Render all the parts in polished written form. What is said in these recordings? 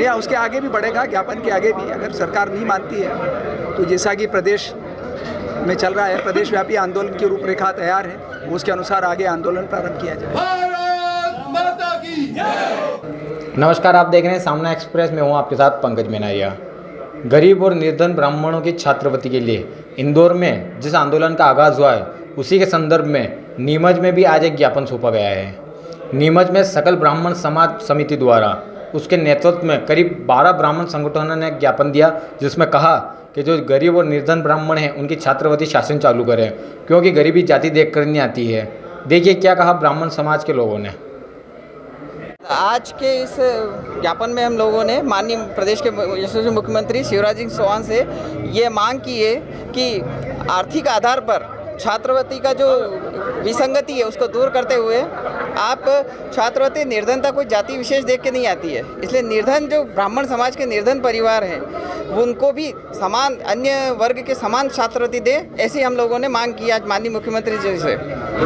नहीं, उसके आगे भी बढ़ेगा, ज्ञापन के आगे भी, अगर सरकार नहीं मानती है तो जैसा कि प्रदेश में चल रहा है, प्रदेश व्यापी आंदोलन की रूपरेखा तैयार है, उसके अनुसार आगे आंदोलन प्रारंभ किया जाए। भारत माता की जय। नमस्कार, आप देख रहे हैं सामना एक्सप्रेस में, हूँ आपके साथ पंकज मेनारिया। गरीब और निर्धन ब्राह्मणों की छात्रवृत्ति के लिए इंदौर में जिस आंदोलन का आगाज़ हुआ है, उसी के संदर्भ में नीमच में भी आज एक ज्ञापन सौंपा गया है। नीमच में सकल ब्राह्मण समाज समिति द्वारा उसके नेतृत्व में करीब 12 ब्राह्मण संगठनों ने ज्ञापन दिया, जिसमें कहा कि जो गरीब और निर्धन ब्राह्मण हैं उनकी छात्रवृत्ति शासन चालू करें, क्योंकि गरीबी जाति देख कर नहीं आती है। देखिए क्या कहा ब्राह्मण समाज के लोगों ने। आज के इस ज्ञापन में हम लोगों ने माननीय प्रदेश के यशस्वी मुख्यमंत्री शिवराज सिंह चौहान से ये मांग की है कि आर्थिक आधार पर छात्रवृत्ति का जो विसंगति है उसको दूर करते हुए आप छात्रवृत्ति निर्धनता कोई जाति विशेष देख के नहीं आती है, इसलिए निर्धन जो ब्राह्मण समाज के निर्धन परिवार हैं उनको भी समान अन्य वर्ग के समान छात्रवृत्ति दे, ऐसी हम लोगों ने मांग की आज माननीय मुख्यमंत्री जी से।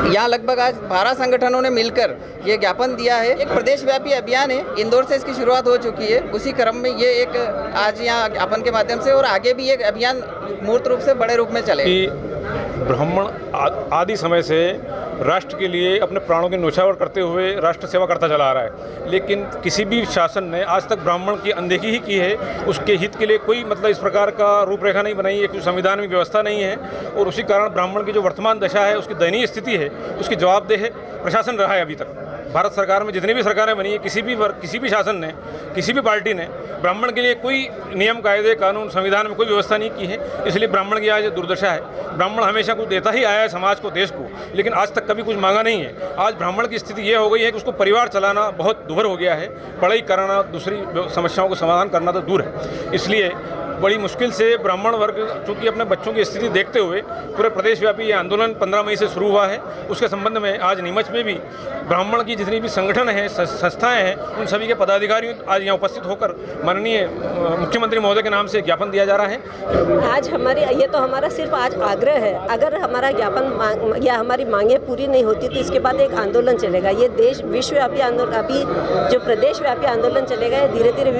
यहाँ लगभग आज 12 संगठनों ने मिलकर ये ज्ञापन दिया है। एक प्रदेशव्यापी अभियान है, इंदौर से इसकी शुरुआत हो चुकी है, उसी क्रम में ये एक आज यहाँ ज्ञापन के माध्यम से और आगे भी एक अभियान मूर्त रूप से बड़े रूप में चले। ब्राह्मण आदि समय से राष्ट्र के लिए अपने प्राणों की न्यौछावर करते हुए राष्ट्र सेवा करता चला आ रहा है, लेकिन किसी भी शासन ने आज तक ब्राह्मण की अनदेखी ही की है। उसके हित के लिए कोई इस प्रकार का रूपरेखा नहीं बनाई है, क्योंकि संविधान में व्यवस्था नहीं है, और उसी कारण ब्राह्मण की जो वर्तमान दशा है, उसकी दयनीय स्थिति है, उसकी जवाबदेह प्रशासन रहा है अभी तक। भारत सरकार में जितनी भी सरकारें बनी है, किसी भी शासन ने, किसी भी पार्टी ने ब्राह्मण के लिए कोई नियम, कायदे, कानून, संविधान में कोई व्यवस्था नहीं की है। इसलिए ब्राह्मण की आज दुर्दशा है। ब्राह्मण हमेशा कुछ देता ही आया है समाज को, देश को, लेकिन आज तक कभी कुछ मांगा नहीं है। आज ब्राह्मण की स्थिति ये हो गई है कि उसको परिवार चलाना बहुत दुभर हो गया है, पढ़ाई कराना, दूसरी समस्याओं को समाधान करना तो दूर है। इसलिए बड़ी मुश्किल से ब्राह्मण वर्ग चूँकि अपने बच्चों की स्थिति देखते हुए पूरे प्रदेशव्यापी ये आंदोलन 15 मई से शुरू हुआ है। उसके संबंध में आज नीमच में भी ब्राह्मण की जितनी भी संगठन हैं, संस्थाएं हैं, उन सभी के पदाधिकारी आज यहाँ उपस्थित होकर माननीय मुख्यमंत्री महोदय के नाम से ज्ञापन दिया जा रहा है। आज ये तो हमारा सिर्फ आज आग्रह है, अगर हमारा ज्ञापन या हमारी मांगें पूरी नहीं होती तो इसके बाद एक आंदोलन चलेगा। ये देश विश्वव्यापी आंदोलन, अभी जो प्रदेशव्यापी आंदोलन चलेगा, ये धीरे धीरे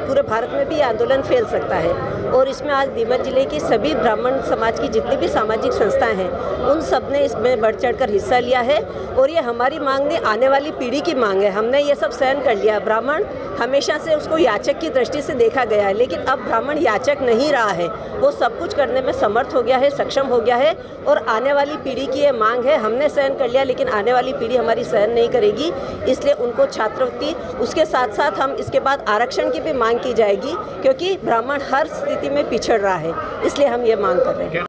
पूरे भारत में भी आंदोलन फैल सकता है। और इसमें आज नीमच जिले की सभी ब्राह्मण समाज की जितनी भी सामाजिक संस्थाएं हैं, उन सब ने इसमें बढ़ चढ़कर हिस्सा लिया है। और ये हमारी मांग नहीं, आने वाली पीढ़ी की मांग है। हमने ये सब सहन कर लिया। ब्राह्मण हमेशा से उसको याचक की दृष्टि से देखा गया है, लेकिन अब ब्राह्मण याचक नहीं रहा है, वो सब कुछ करने में समर्थ हो गया है, सक्षम हो गया है। और आने वाली पीढ़ी की ये मांग है। हमने सहन कर लिया, लेकिन आने वाली पीढ़ी हमारी सहन नहीं करेगी, इसलिए उनको छात्रवृत्ति, उसके साथ साथ हम इसके बाद आरक्षण की भी मांग की जाएगी, क्योंकि ब्राह्मण हर स्थिति में पिछड़ रहा है, इसलिए हम ये मांग कर रहे हैं।